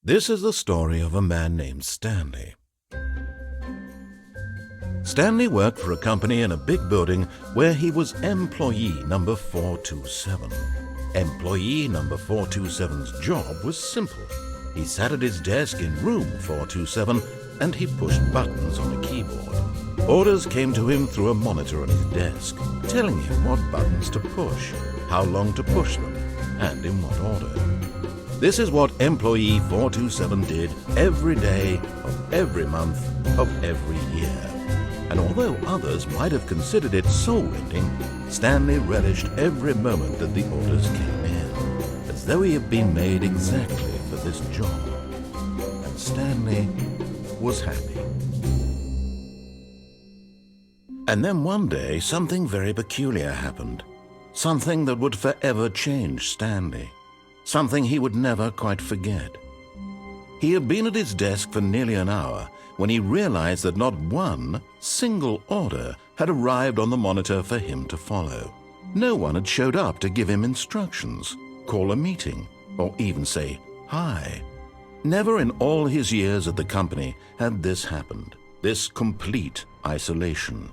This is the story of a man named Stanley. Stanley worked for a company in a big building where he was employee number 427. Employee number 427's job was simple. He sat at his desk in room 427 and he pushed buttons on a keyboard. Orders came to him through a monitor on his desk, telling him what buttons to push, how long to push them, and in what order. This is what employee 427 did every day of every month of every year. And although others might have considered it soul-rending, Stanley relished every moment that the orders came in, as though he had been made exactly for this job. And Stanley was happy. And then one day, something very peculiar happened. Something that would forever change Stanley. Something he would never quite forget. He had been at his desk for nearly an hour when he realized that not one single order had arrived on the monitor for him to follow. No one had showed up to give him instructions, call a meeting, or even say hi. Never in all his years at the company had this happened, this complete isolation.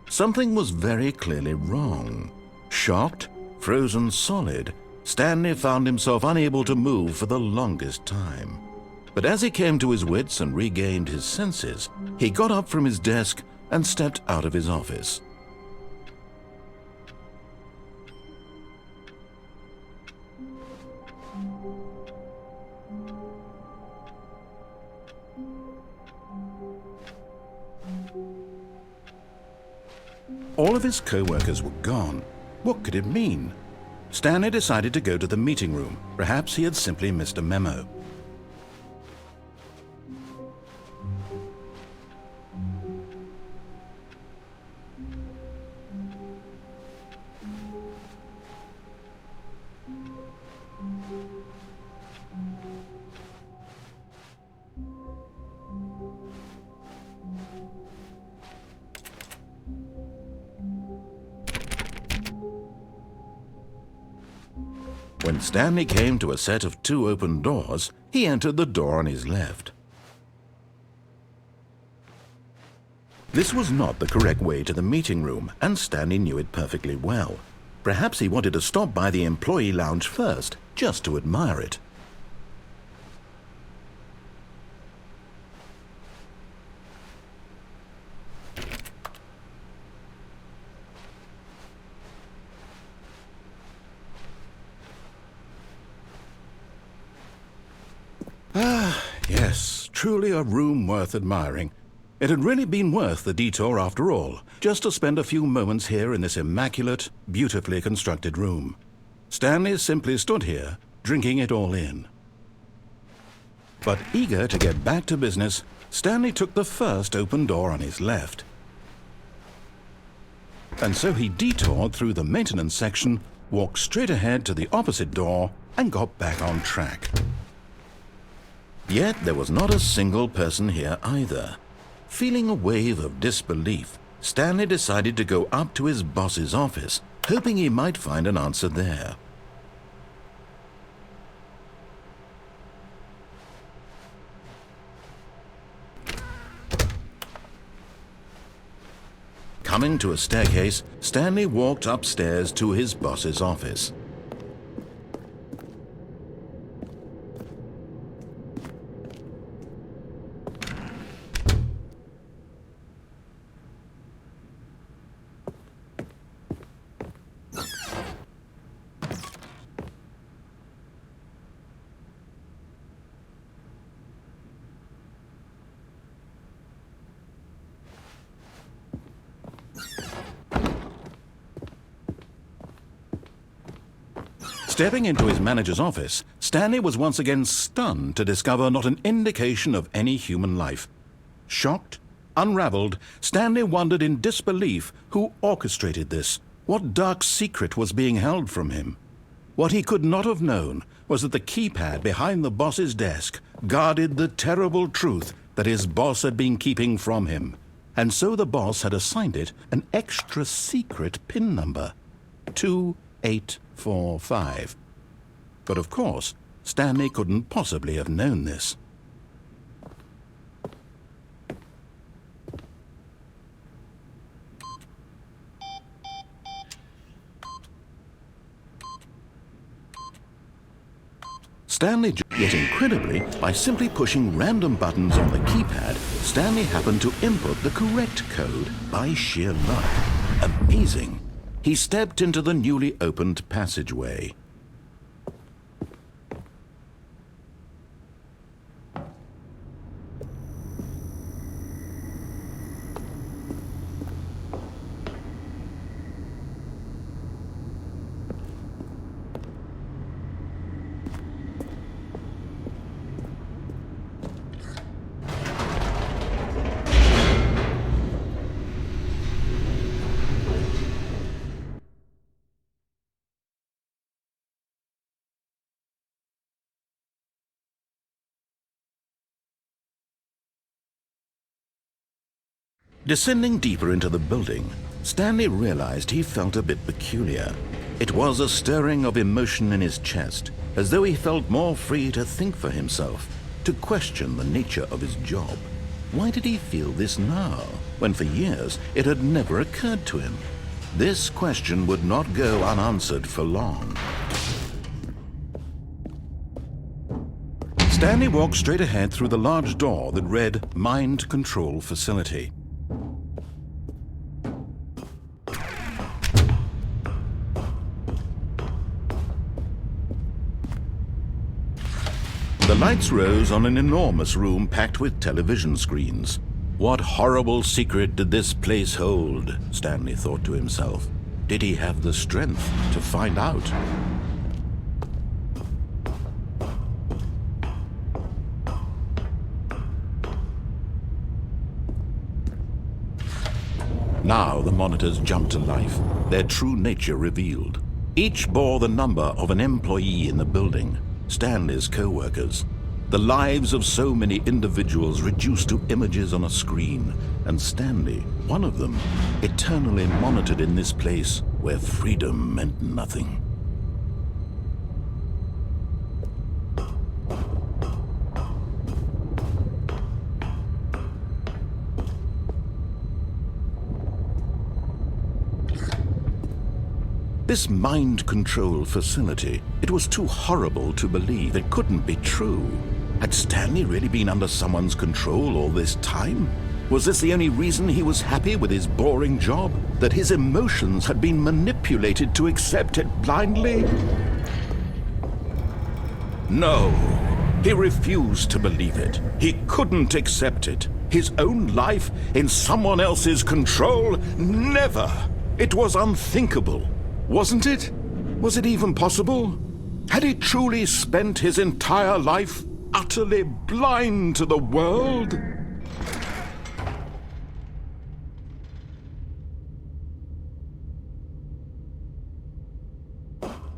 Something was very clearly wrong. Shocked, frozen solid, Stanley found himself unable to move for the longest time. But as he came to his wits and regained his senses, he got up from his desk and stepped out of his office. All of his co-workers were gone. What could it mean? Stanley decided to go to the meeting room. Perhaps he had simply missed a memo. When Stanley came to a set of 2 open doors, he entered the door on his left. This was not the correct way to the meeting room, and Stanley knew it perfectly well. Perhaps he wanted to stop by the employee lounge first, just to admire it. Yes, truly a room worth admiring. It had really been worth the detour after all, just to spend a few moments here in this immaculate, beautifully constructed room. Stanley simply stood here, drinking it all in. But eager to get back to business, Stanley took the first open door on his left. And so he detoured through the maintenance section, walked straight ahead to the opposite door, and got back on track. Yet there was not a single person here either. Feeling a wave of disbelief, Stanley decided to go up to his boss's office, hoping he might find an answer there. Coming to a staircase, Stanley walked upstairs to his boss's office. Stepping into his manager's office, Stanley was once again stunned to discover not an indication of any human life. Shocked, unraveled, Stanley wondered in disbelief who orchestrated this. What dark secret was being held from him? What he could not have known was that the keypad behind the boss's desk guarded the terrible truth that his boss had been keeping from him. And so the boss had assigned it an extra secret PIN number, 2845. But of course, Stanley couldn't possibly have known this. Yet incredibly, by simply pushing random buttons on the keypad, Stanley happened to input the correct code by sheer luck. Amazing. He stepped into the newly opened passageway. Descending deeper into the building, Stanley realized he felt a bit peculiar. It was a stirring of emotion in his chest, as though he felt more free to think for himself, to question the nature of his job. Why did he feel this now, when for years it had never occurred to him? This question would not go unanswered for long. Stanley walked straight ahead through the large door that read Mind Control Facility. The lights rose on an enormous room packed with television screens. What horrible secret did this place hold? Stanley thought to himself. Did he have the strength to find out? Now the monitors jumped to life, their true nature revealed. Each bore the number of an employee in the building, Stanley's co-workers. The lives of so many individuals reduced to images on a screen, and Stanley, one of them, eternally monitored in this place where freedom meant nothing. This mind control facility, it was too horrible to believe. It couldn't be true. Had Stanley really been under someone's control all this time? Was this the only reason he was happy with his boring job? That his emotions had been manipulated to accept it blindly? No, he refused to believe it. He couldn't accept it. His own life in someone else's control? Never! It was unthinkable. Wasn't it? Was it even possible? Had he truly spent his entire life utterly blind to the world?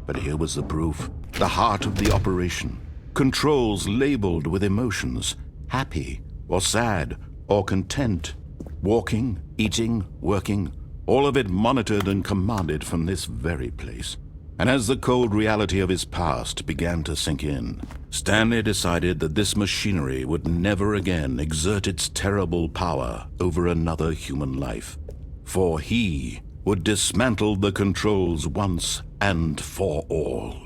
But here was the proof, the heart of the operation. Controls labeled with emotions, happy or sad or content, walking, eating, working, all of it monitored and commanded from this very place. And as the cold reality of his past began to sink in, Stanley decided that this machinery would never again exert its terrible power over another human life. For he would dismantle the controls once and for all.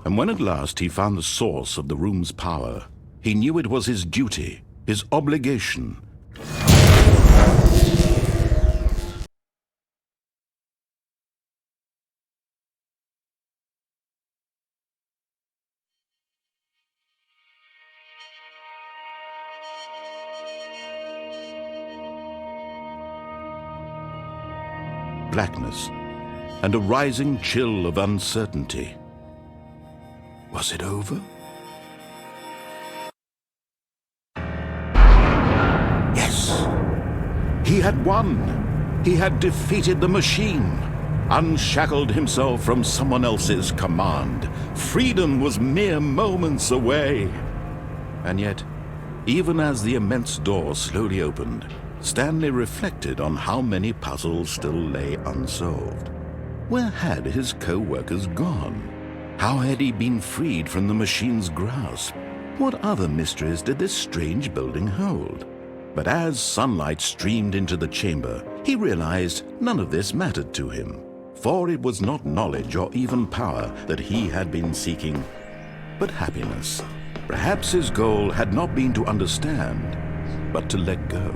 And when at last he found the source of the room's power, he knew it was his duty, his obligation. Blackness and a rising chill of uncertainty. Was it over? Yes! He had won! He had defeated the machine, unshackled himself from someone else's command. Freedom was mere moments away. And yet, Even as the immense door slowly opened, Stanley reflected on how many puzzles still lay unsolved. Where had his co-workers gone? How had he been freed from the machine's grasp? What other mysteries did this strange building hold? But as sunlight streamed into the chamber, he realized none of this mattered to him, for it was not knowledge or even power that he had been seeking, but happiness. Perhaps his goal had not been to understand, but to let go.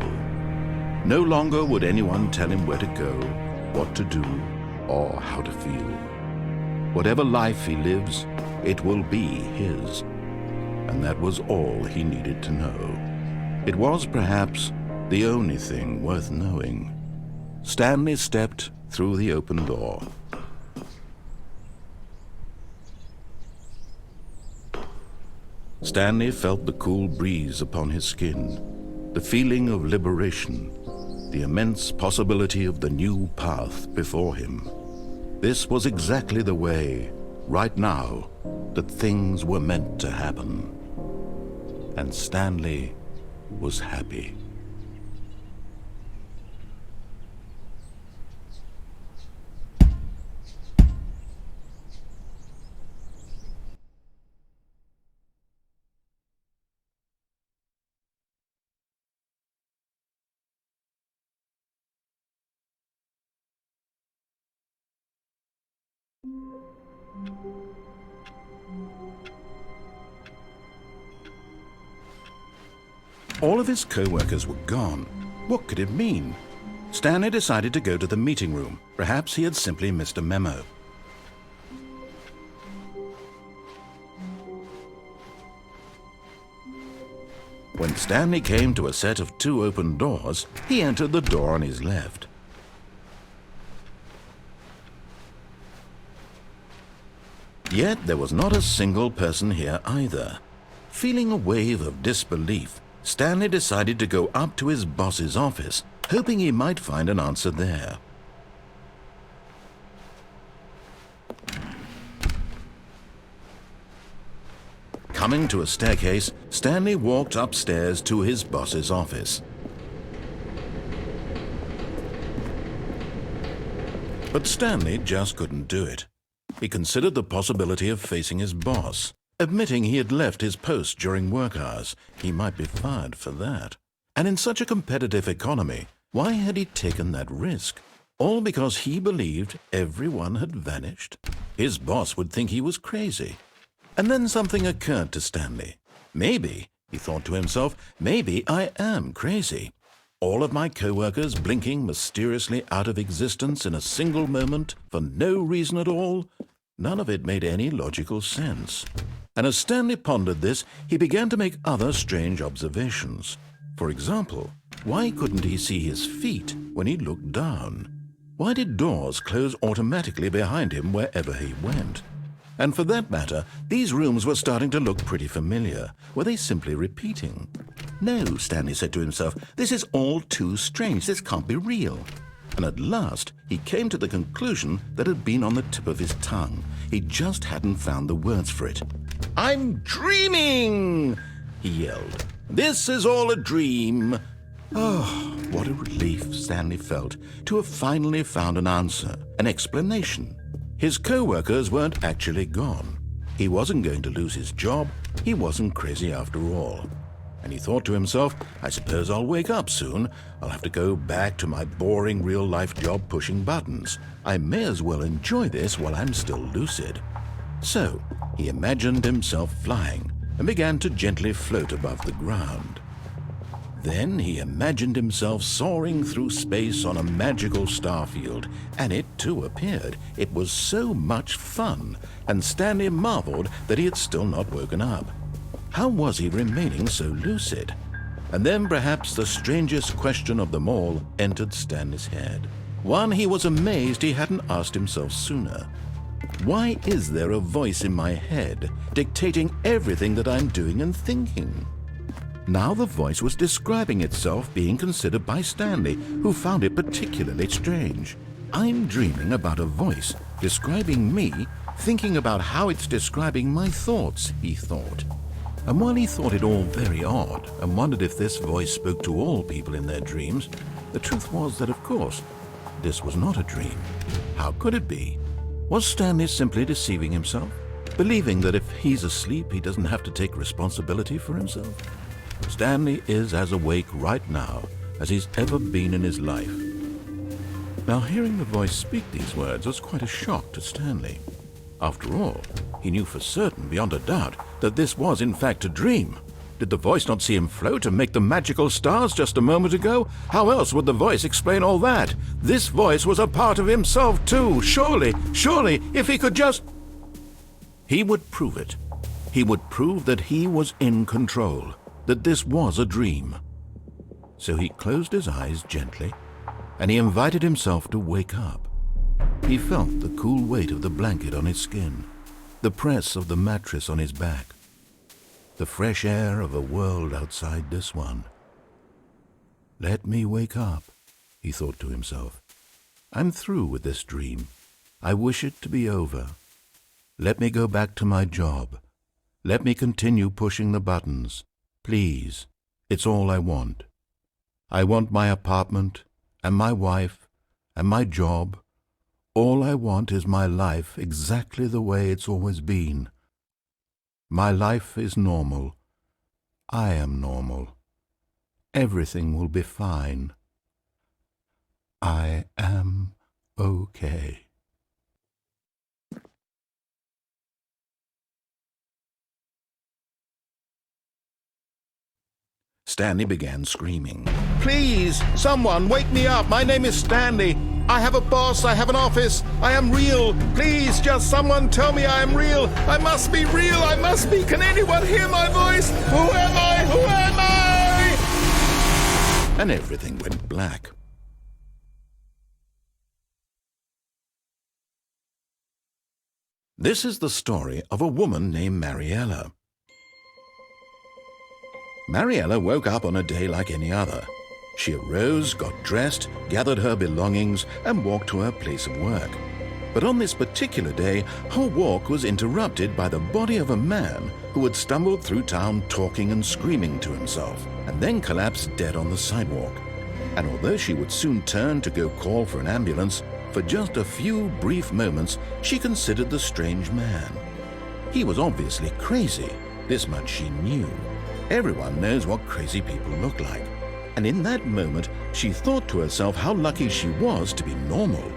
No longer would anyone tell him where to go, what to do, or how to feel. Whatever life he lives, it will be his. And that was all he needed to know. It was perhaps the only thing worth knowing. Stanley stepped through the open door. Stanley felt the cool breeze upon his skin, the feeling of liberation, the immense possibility of the new path before him. This was exactly the way, right now, that things were meant to happen. And Stanley was happy. All of his co-workers were gone. What could it mean? Stanley decided to go to the meeting room. Perhaps he had simply missed a memo. When Stanley came to a set of 2 open doors, he entered the door on his left. Yet there was not a single person here either. Feeling a wave of disbelief, Stanley decided to go up to his boss's office, hoping he might find an answer there. Coming to a staircase, Stanley walked upstairs to his boss's office. But Stanley just couldn't do it. He considered the possibility of facing his boss. Admitting he had left his post during work hours, he might be fired for that. And in such a competitive economy, why had he taken that risk? All because he believed everyone had vanished? His boss would think he was crazy. And then something occurred to Stanley. Maybe, he thought to himself, maybe I am crazy. All of my co-workers blinking mysteriously out of existence in a single moment for no reason at all? None of it made any logical sense. And as Stanley pondered this, he began to make other strange observations. For example, why couldn't he see his feet when he looked down? Why did doors close automatically behind him wherever he went? And for that matter, these rooms were starting to look pretty familiar. Were they simply repeating? No, Stanley said to himself, this is all too strange. This can't be real. And at last, he came to the conclusion that had been on the tip of his tongue. He just hadn't found the words for it. "I'm dreaming!" he yelled. "This is all a dream." Oh, what a relief Stanley felt to have finally found an answer, an explanation. His co-workers weren't actually gone. He wasn't going to lose his job. He wasn't crazy after all. And he thought to himself, I suppose I'll wake up soon. I'll have to go back to my boring real-life job pushing buttons. I may as well enjoy this while I'm still lucid. So he imagined himself flying and began to gently float above the ground. Then he imagined himself soaring through space on a magical starfield, and it too appeared. It was so much fun, and Stanley marveled that he had still not woken up. How was he remaining so lucid? And then perhaps the strangest question of them all entered Stanley's head. One he was amazed he hadn't asked himself sooner. Why is there a voice in my head dictating everything that I'm doing and thinking? Now the voice was describing itself being considered by Stanley, who found it particularly strange. I'm dreaming about a voice describing me, thinking about how it's describing my thoughts, he thought. And while he thought it all very odd and wondered if this voice spoke to all people in their dreams, the truth was that, of course, this was not a dream. How could it be? Was Stanley simply deceiving himself, believing that if he's asleep, he doesn't have to take responsibility for himself? Stanley is as awake right now as he's ever been in his life. Now, hearing the voice speak these words was quite a shock to Stanley. After all, he knew for certain, beyond a doubt, that this was in fact a dream. Did the voice not see him float and make the magical stars just a moment ago? How else would the voice explain all that? This voice was a part of himself too. Surely, if he could just... He would prove it. He would prove that he was in control, that this was a dream. So he closed his eyes gently, and he invited himself to wake up. He felt the cool weight of the blanket on his skin, the press of the mattress on his back, the fresh air of a world outside this one. Let me wake up, he thought to himself. I'm through with this dream. I wish it to be over. Let me go back to my job. Let me continue pushing the buttons. Please, it's all I want. I want my apartment and my wife and my job. All I want is my life exactly the way it's always been. My life is normal. I am normal. Everything will be fine. I am okay. Stanley began screaming. Please, someone, wake me up. My name is Stanley. I have a boss. I have an office. I am real. Please, just someone tell me I am real. I must be real. I must be. Can anyone hear my voice? Who am I? Who am I? And everything went black. This is the story of a woman named Mariella. Mariella woke up on a day like any other. She arose, got dressed, gathered her belongings, and walked to her place of work. But on this particular day, her walk was interrupted by the body of a man who had stumbled through town talking and screaming to himself, and then collapsed dead on the sidewalk. And although she would soon turn to go call for an ambulance, for just a few brief moments she considered the strange man. He was obviously crazy, this much she knew. Everyone knows what crazy people look like. And in that moment, she thought to herself how lucky she was to be normal.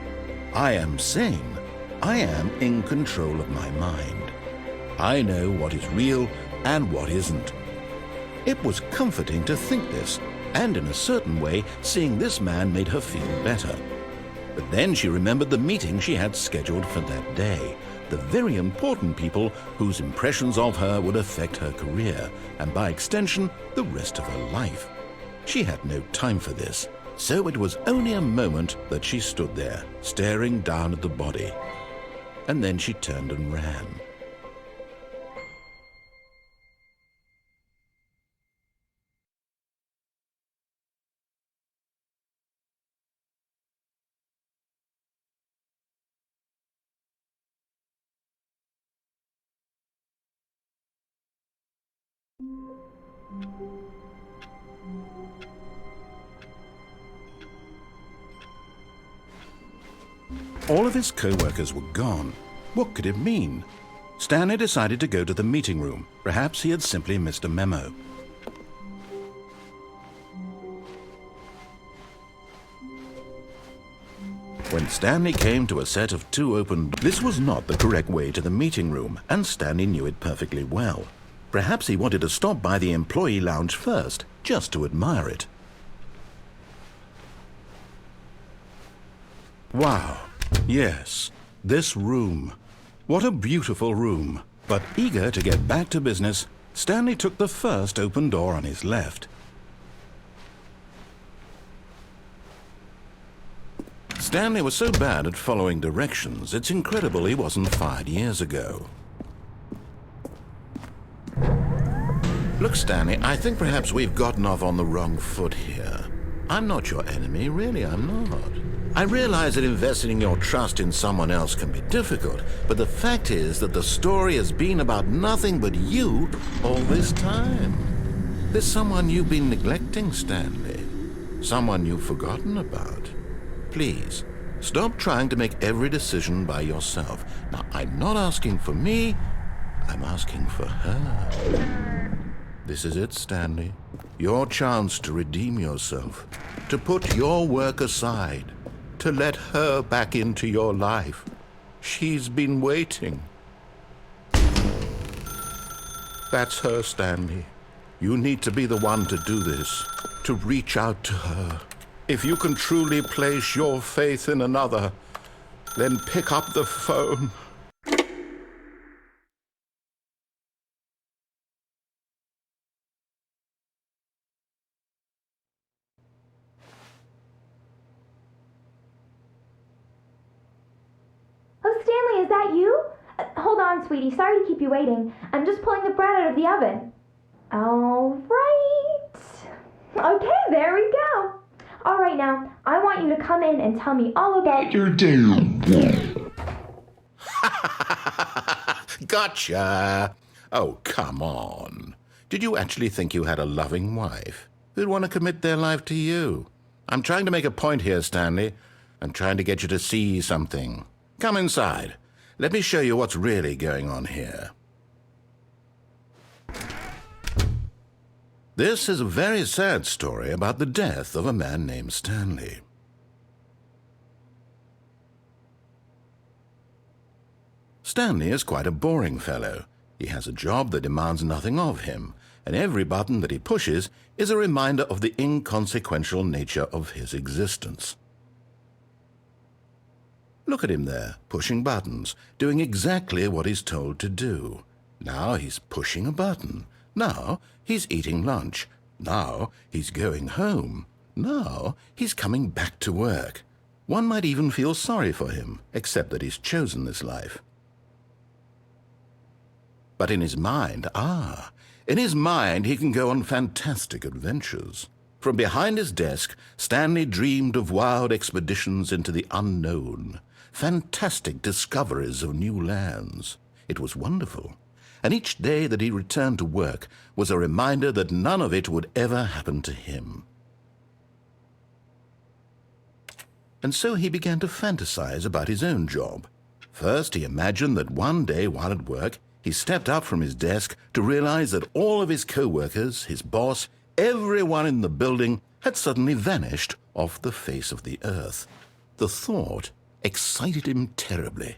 I am sane. I am in control of my mind. I know what is real and what isn't. It was comforting to think this, and in a certain way, seeing this man made her feel better. But then she remembered the meeting she had scheduled for that day. The very important people whose impressions of her would affect her career, and by extension, the rest of her life. She had no time for this, so it was only a moment that she stood there, staring down at the body. And then she turned and ran. All of his co-workers were gone. What could it mean? Stanley decided to go to the meeting room. Perhaps he had simply missed a memo. When Stanley came to a set of 2 open, this was not the correct way to the meeting room, and Stanley knew it perfectly well. Perhaps he wanted to stop by the employee lounge first, just to admire it. Wow. Yes, this room. What a beautiful room. But eager to get back to business, Stanley took the first open door on his left. Stanley was so bad at following directions, it's incredible he wasn't fired years ago. Look, Stanley, I think perhaps we've gotten off on the wrong foot here. I'm not your enemy, really, I'm not. I realize that investing your trust in someone else can be difficult, but the fact is that the story has been about nothing but you all this time. There's someone you've been neglecting, Stanley. Someone you've forgotten about. Please, stop trying to make every decision by yourself. Now, I'm not asking for me, I'm asking for her. This is it, Stanley. Your chance to redeem yourself, to put your work aside, to let her back into your life. She's been waiting. That's her, Stanley. You need to be the one to do this, to reach out to her. If you can truly place your faith in another, then pick up the phone. Oh, Stanley, is that you? Hold on, sweetie. Sorry to keep you waiting. I'm just pulling the bread out of the oven. All right. Okay, there we go. All right, now, I want you to come in and tell me all about your day. Gotcha. Oh, come on. Did you actually think you had a loving wife who'd want to commit their life to you? I'm trying to make a point here, Stanley. I'm trying to get you to see something. Come inside. Let me show you what's really going on here. This is a very sad story about the death of a man named Stanley. Stanley is quite a boring fellow. He has a job that demands nothing of him, and every button that he pushes is a reminder of the inconsequential nature of his existence. Look at him there, pushing buttons, doing exactly what he's told to do. Now he's pushing a button. Now he's eating lunch. Now he's going home. Now he's coming back to work. One might even feel sorry for him, except that he's chosen this life. But in his mind, in his mind he can go on fantastic adventures. From behind his desk, Stanley dreamed of wild expeditions into the unknown, fantastic discoveries of new lands. It was wonderful, and each day that he returned to work was a reminder that none of it would ever happen to him. And so he began to fantasize about his own job. First, he imagined that one day while at work, he stepped up from his desk to realize that all of his co-workers, his boss, everyone in the building had suddenly vanished off the face of the earth. The thought excited him terribly.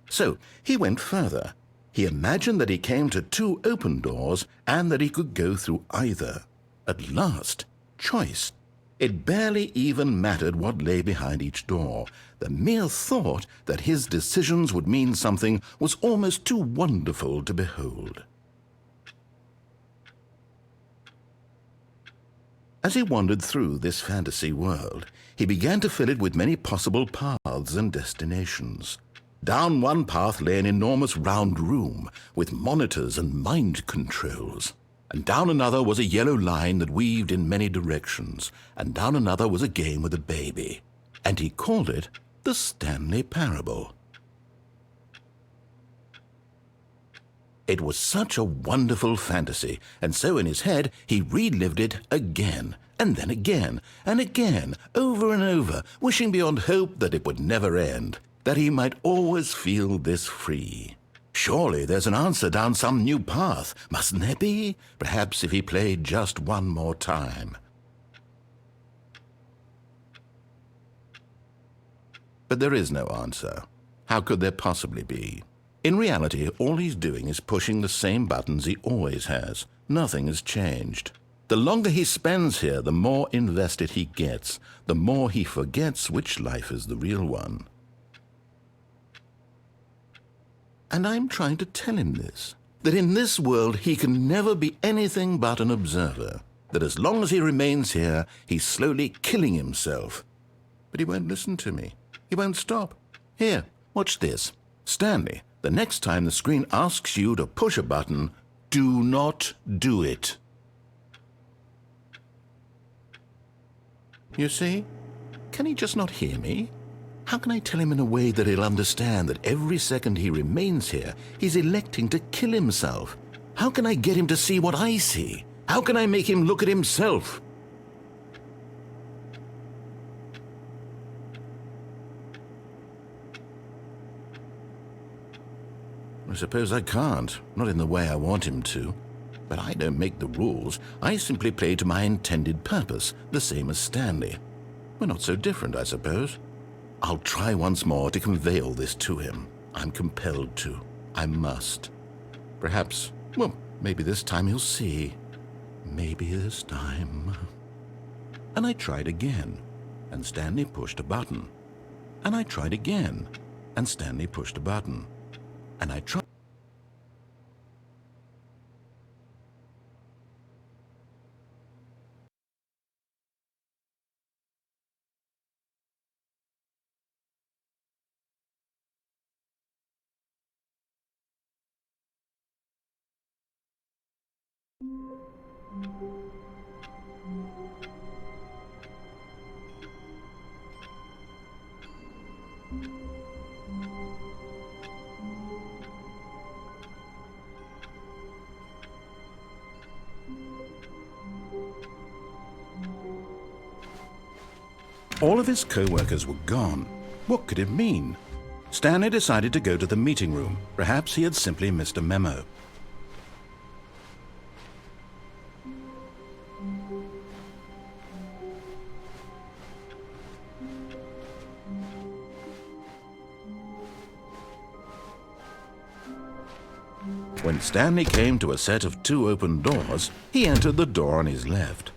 So he went further. He imagined that he came to two open doors and that he could go through either. At last, choice. It barely even mattered what lay behind each door. The mere thought that his decisions would mean something was almost too wonderful to behold. As he wandered through this fantasy world, he began to fill it with many possible paths and destinations. Down one path lay an enormous round room with monitors and mind controls. And down another was a yellow line that weaved in many directions. And down another was a game with a baby. And he called it the Stanley Parable. It was such a wonderful fantasy, and so in his head he relived it again, and then again, and again, over and over, wishing beyond hope that it would never end, that he might always feel this free. Surely there's an answer down some new path, mustn't there be? Perhaps if he played just one more time. But there is no answer. How could there possibly be? In reality, all he's doing is pushing the same buttons he always has. Nothing has changed. The longer he spends here, the more invested he gets, the more he forgets which life is the real one. And I'm trying to tell him this, that in this world he can never be anything but an observer, that as long as he remains here, he's slowly killing himself. But he won't listen to me. He won't stop. Here, watch this. Stanley, the next time the screen asks you to push a button, do not do it. You see? Can he just not hear me? How can I tell him in a way that he'll understand that every second he remains here, he's electing to kill himself? How can I get him to see what I see? How can I make him look at himself? I suppose I can't, not in the way I want him to. But I don't make the rules. I simply play to my intended purpose, the same as Stanley. We're not so different, I suppose. I'll try once more to convey all this to him. I'm compelled to. I must. Perhaps, well, maybe this time he'll see. Maybe this time. And I tried again, and Stanley pushed a button. And I tried again, and Stanley pushed a button. And I tried. All of his co-workers were gone. What could it mean? Stanley decided to go to the meeting room. Perhaps he had simply missed a memo. When Stanley came to a set of 2 open doors, he entered the door on his left.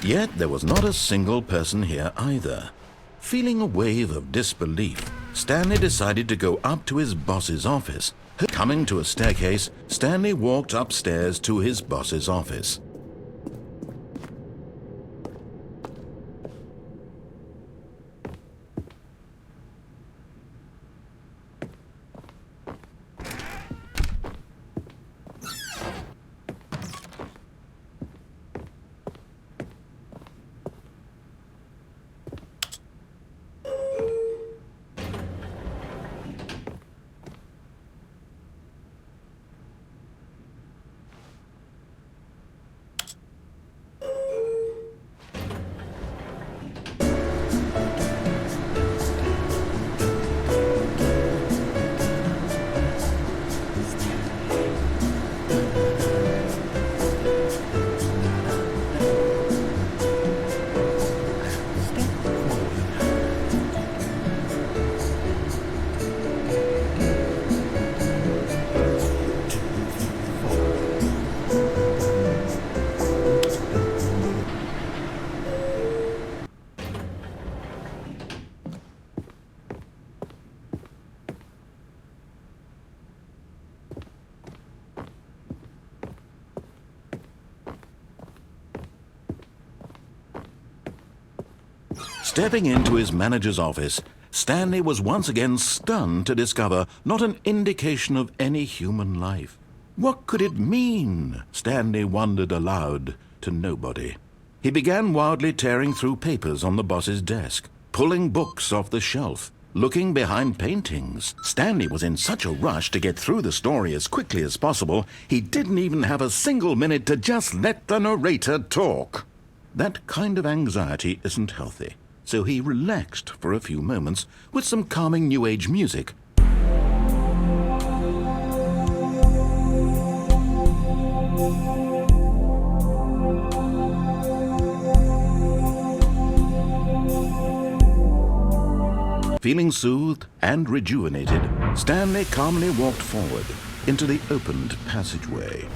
Yet there was not a single person here either. Feeling a wave of disbelief, Stanley decided to go up to his boss's office. Coming to a staircase, Stanley walked upstairs to his boss's office. Stepping into his manager's office, Stanley was once again stunned to discover not an indication of any human life. What could it mean? Stanley wondered aloud to nobody. He began wildly tearing through papers on the boss's desk, pulling books off the shelf, looking behind paintings. Stanley was in such a rush to get through the story as quickly as possible, he didn't even have a single minute to just let the narrator talk. That kind of anxiety isn't healthy. So he relaxed for a few moments with some calming New Age music. Feeling soothed and rejuvenated, Stanley calmly walked forward into the opened passageway.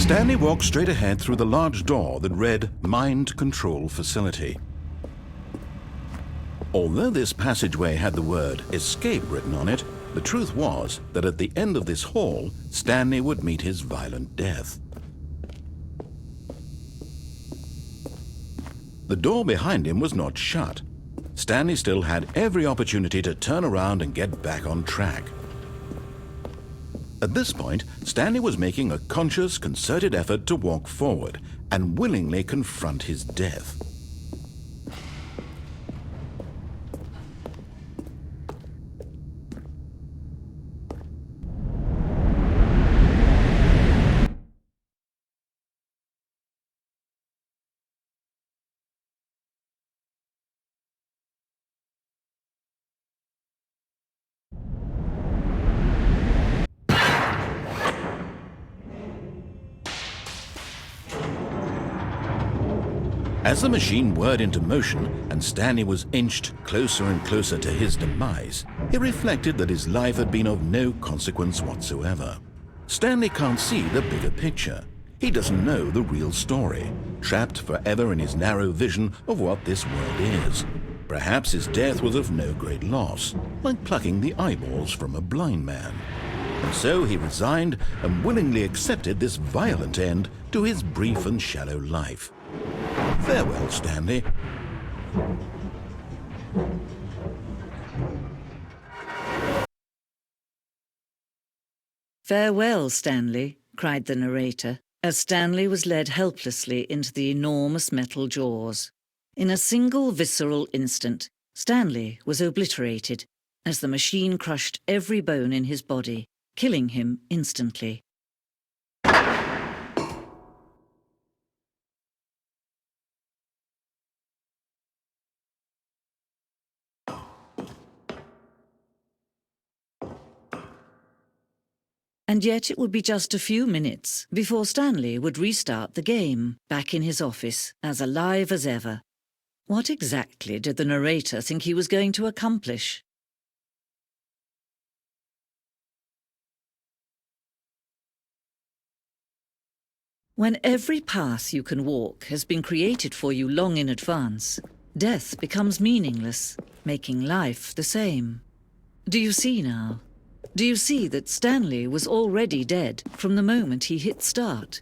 Stanley walked straight ahead through the large door that read Mind Control Facility. Although this passageway had the word Escape written on it, the truth was that at the end of this hall, Stanley would meet his violent death. The door behind him was not shut. Stanley still had every opportunity to turn around and get back on track. At this point, Stanley was making a conscious, concerted effort to walk forward and willingly confront his death. As the machine whirred into motion and Stanley was inched closer and closer to his demise, he reflected that his life had been of no consequence whatsoever. Stanley can't see the bigger picture. He doesn't know the real story, trapped forever in his narrow vision of what this world is. Perhaps his death was of no great loss, like plucking the eyeballs from a blind man. And so he resigned and willingly accepted this violent end to his brief and shallow life. Farewell, Stanley. "Farewell, Stanley," cried the narrator, as Stanley was led helplessly into the enormous metal jaws. In a single visceral instant, Stanley was obliterated as the machine crushed every bone in his body, killing him instantly. And yet it would be just a few minutes before Stanley would restart the game, back in his office, as alive as ever. What exactly did the narrator think he was going to accomplish? When every path you can walk has been created for you long in advance, death becomes meaningless, making life the same. Do you see now? Do you see that Stanley was already dead from the moment he hit start?